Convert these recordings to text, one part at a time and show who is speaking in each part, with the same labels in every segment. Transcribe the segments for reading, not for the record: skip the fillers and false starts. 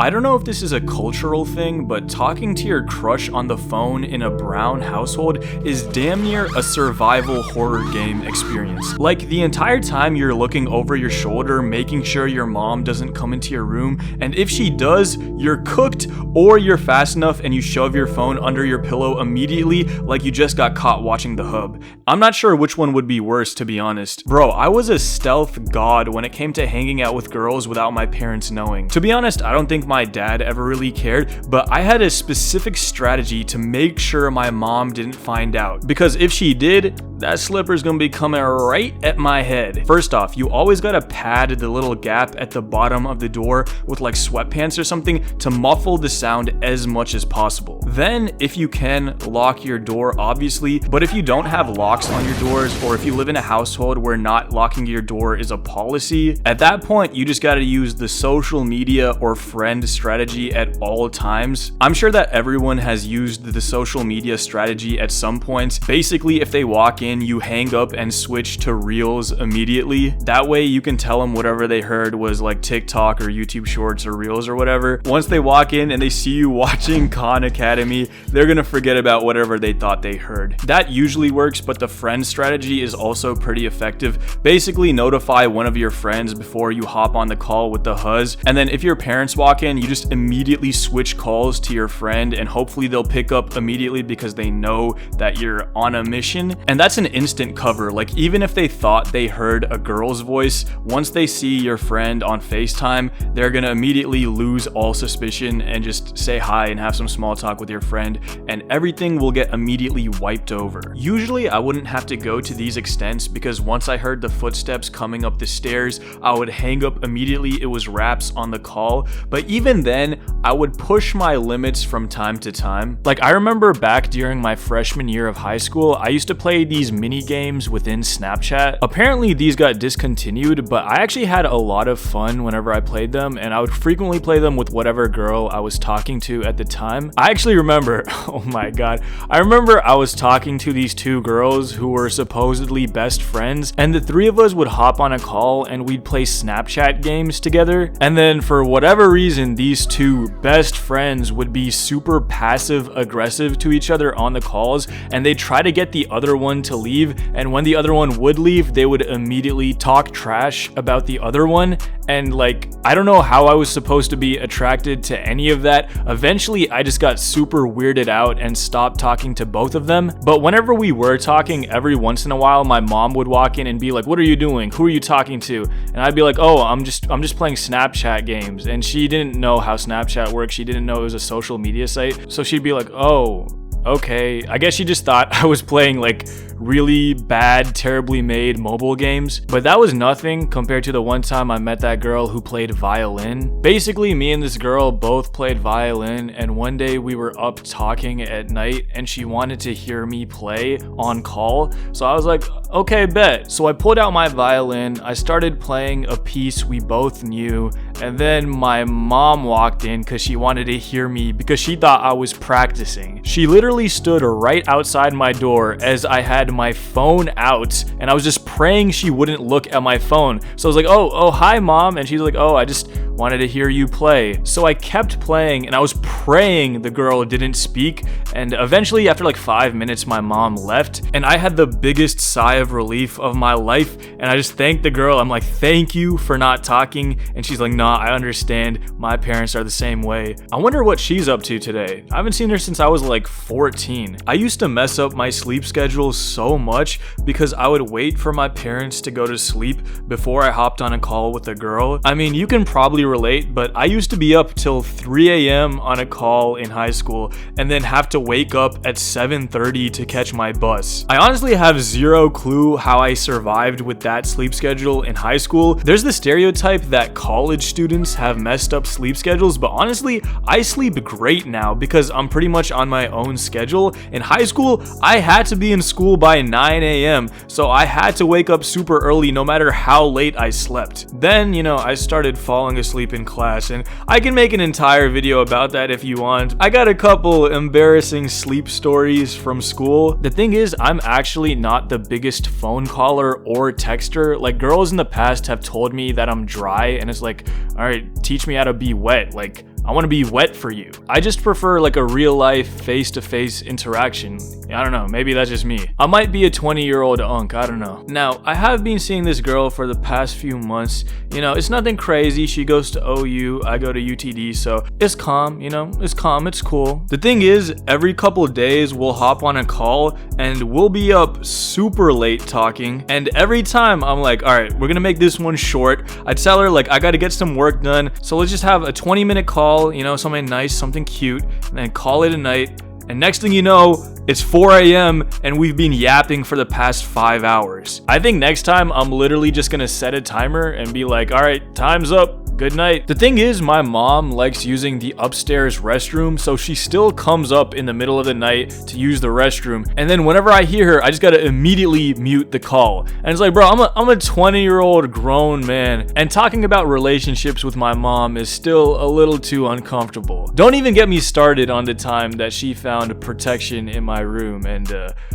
Speaker 1: I don't know if this is a cultural thing, but talking to your crush on the phone in a brown household is damn near a survival horror game experience. Like, the entire time you're looking over your shoulder, making sure your mom doesn't come into your room, and if she does, you're cooked, or you're fast enough and you shove your phone under your pillow immediately like you just got caught watching the hub. I'm not sure which one would be worse, to be honest. Bro, I was a stealth god when it came to hanging out with girls without my parents knowing. To be honest, I don't think my dad ever really cared, but I had a specific strategy to make sure my mom didn't find out. Because if she did, that slipper's gonna be coming right at my head. First off, you always gotta pad the little gap at the bottom of the door with like sweatpants or something to muffle the sound as much as possible. Then, if you can, lock your door, obviously, but if you don't have locks on your doors, or if you live in a household where not locking your door is a policy, at that point, you just gotta use the social media or friend strategy at all times. I'm sure that everyone has used the social media strategy at some point. Basically, if they walk in, you hang up and switch to Reels immediately. That way you can tell them whatever they heard was like TikTok or YouTube Shorts or Reels or whatever. Once they walk in and they see you watching Khan Academy, they're gonna forget about whatever they thought they heard. That usually works, but the friend strategy is also pretty effective. Basically, notify one of your friends before you hop on the call with the huzz, and then if your parents walk in, you just immediately switch calls to your friend, and hopefully they'll pick up immediately because they know that you're on a mission. And that's an instant cover. Like, even if they thought they heard a girl's voice, once they see your friend on FaceTime, they're gonna immediately lose all suspicion and just say hi and have some small talk with your friend, and everything will get immediately wiped over. Usually I wouldn't have to go to these extents, because once I heard the footsteps coming up the stairs, I would hang up immediately. It was wraps on the call. But even then, I would push my limits from time to time. Like, I remember back during my freshman year of high school, I used to play these mini games within Snapchat. Apparently these got discontinued, but I actually had a lot of fun whenever I played them, and I would frequently play them with whatever girl I was talking to at the time. I actually remember, oh my god, I remember I was talking to these two girls who were supposedly best friends, and the three of us would hop on a call and we'd play Snapchat games together. And then for whatever reason, these two best friends would be super passive aggressive to each other on the calls, and they'd try to get the other one to leave, and when the other one would leave, they would immediately talk trash about the other one. And like, I don't know how I was supposed to be attracted to any of that. Eventually I just got super weirded out and stopped talking to both of them. But whenever we were talking, every once in a while my mom would walk in and be like, "What are you doing? Who are you talking to?" And I'd be like, "Oh, I'm just playing Snapchat games." And she didn't know how Snapchat works. She didn't know it was a social media site. So she'd be like, "Oh, okay." I guess she just thought I was playing like really bad, terribly made mobile games. But that was nothing compared to the one time I met that girl who played violin. Basically, me and this girl both played violin, and one day we were up talking at night and she wanted to hear me play on call. So I was like, okay, bet. So I pulled out my violin, I started playing a piece we both knew, and then my mom walked in because she wanted to hear me because she thought I was practicing. She literally stood right outside my door as I had my phone out, and I was just praying she wouldn't look at my phone. So I was like, oh, hi mom, and she's like, "Oh, I just wanted to hear you play." So I kept playing, and I was praying the girl didn't speak, and eventually after like 5 minutes my mom left, and I had the biggest sigh of relief of my life, and I just thanked the girl. I'm like, "Thank you for not talking," and she's like, "Nah, I understand, my parents are the same way." I wonder what she's up to today. I haven't seen her since I was like 14. I used to mess up my sleep schedule so much because I would wait for my parents to go to sleep before I hopped on a call with a girl. I mean, you can probably relate, but I used to be up till 3 a.m. on a call in high school and then have to wake up at 7:30 to catch my bus. I honestly have zero clue how I survived with that sleep schedule in high school. There's the stereotype that college students have messed up sleep schedules, but honestly, I sleep great now because I'm pretty much on my own schedule. In high school, I had to be in school by 9 a.m., so I had to wake up super early no matter how late I slept. Then, I started falling asleep in class, and I can make an entire video about that if you want. I got a couple embarrassing sleep stories from school. The thing is, I'm actually not the biggest phone caller or texter. Like, girls in the past have told me that I'm dry, and it's like, all right, teach me how to be wet. Like, I want to be wet for you. I just prefer like a real life face-to-face interaction. I don't know, maybe that's just me. I might be a 20-year-old unk, I don't know. Now, I have been seeing this girl for the past few months. You know, it's nothing crazy. She goes to OU, I go to UTD, so it's calm, you know, it's calm, it's cool. The thing is, every couple of days we'll hop on a call and we'll be up super late talking, and every time I'm like, all right, we're gonna make this one short. I tell her like I gotta get some work done, so let's just have a 20-minute call, you know, something nice, something cute, and then call it a night. And next thing you know, it's 4 a.m. and we've been yapping for the past 5 hours. I think next time I'm literally just gonna set a timer and be like, all right, time's up. Good night. The thing is, my mom likes using the upstairs restroom, so she still comes up in the middle of the night to use the restroom. And then whenever I hear her, I just gotta immediately mute the call. And it's like, bro, I'm a 20-year-old grown man, and talking about relationships with my mom is still a little too uncomfortable. Don't even get me started on the time that she found protection in my room, and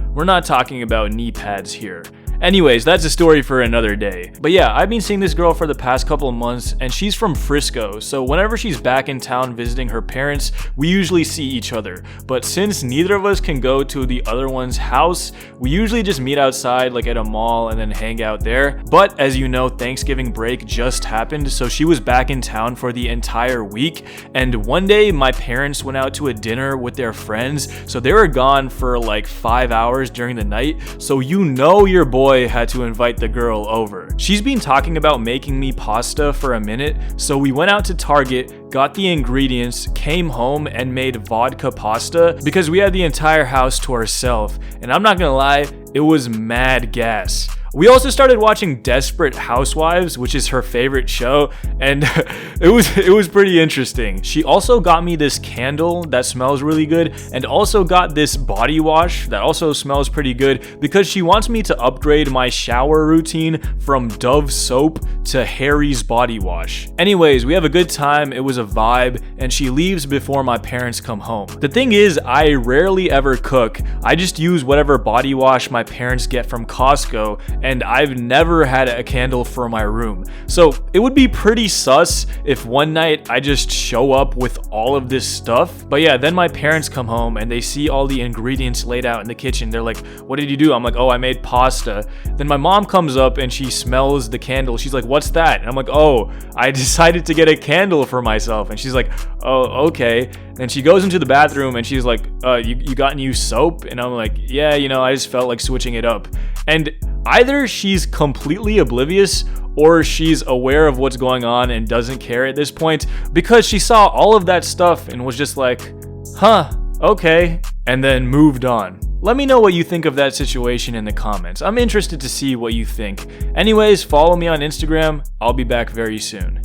Speaker 1: we're not talking about knee pads here. Anyways, that's a story for another day. But yeah, I've been seeing this girl for the past couple of months, and she's from Frisco, so whenever she's back in town visiting her parents, we usually see each other. But since neither of us can go to the other one's house, we usually just meet outside like at a mall and then hang out there. But as you know, Thanksgiving break just happened, so she was back in town for the entire week, and one day my parents went out to a dinner with their friends, so they were gone for like 5 hours during the night, so you know your boy had to invite the girl over. She's been talking about making me pasta for a minute, so we went out to Target, got the ingredients, came home and made vodka pasta because we had the entire house to ourselves, and I'm not gonna lie, it was mad gas. We also started watching Desperate Housewives, which is her favorite show, and it was pretty interesting. She also got me this candle that smells really good, and also got this body wash that also smells pretty good because she wants me to upgrade my shower routine from Dove soap to Harry's body wash. Anyways, we have a good time, it was a vibe, and she leaves before my parents come home. The thing is, I rarely ever cook. I just use whatever body wash my parents get from Costco, and I've never had a candle for my room. So it would be pretty sus if one night I just show up with all of this stuff. But yeah, then my parents come home and they see all the ingredients laid out in the kitchen. They're like, what did you do? I'm like, oh, I made pasta. Then my mom comes up and she smells the candle. She's like, what's that? And I'm like, oh, I decided to get a candle for myself. And she's like, oh, okay. Then she goes into the bathroom and she's like, you got new soap? And I'm like, yeah, you know, I just felt like switching it up. And either she's completely oblivious or she's aware of what's going on and doesn't care at this point, because she saw all of that stuff and was just like, huh, okay, and then moved on. Let me know what you think of that situation in the comments. I'm interested to see what you think. Anyways, follow me on Instagram. I'll be back very soon.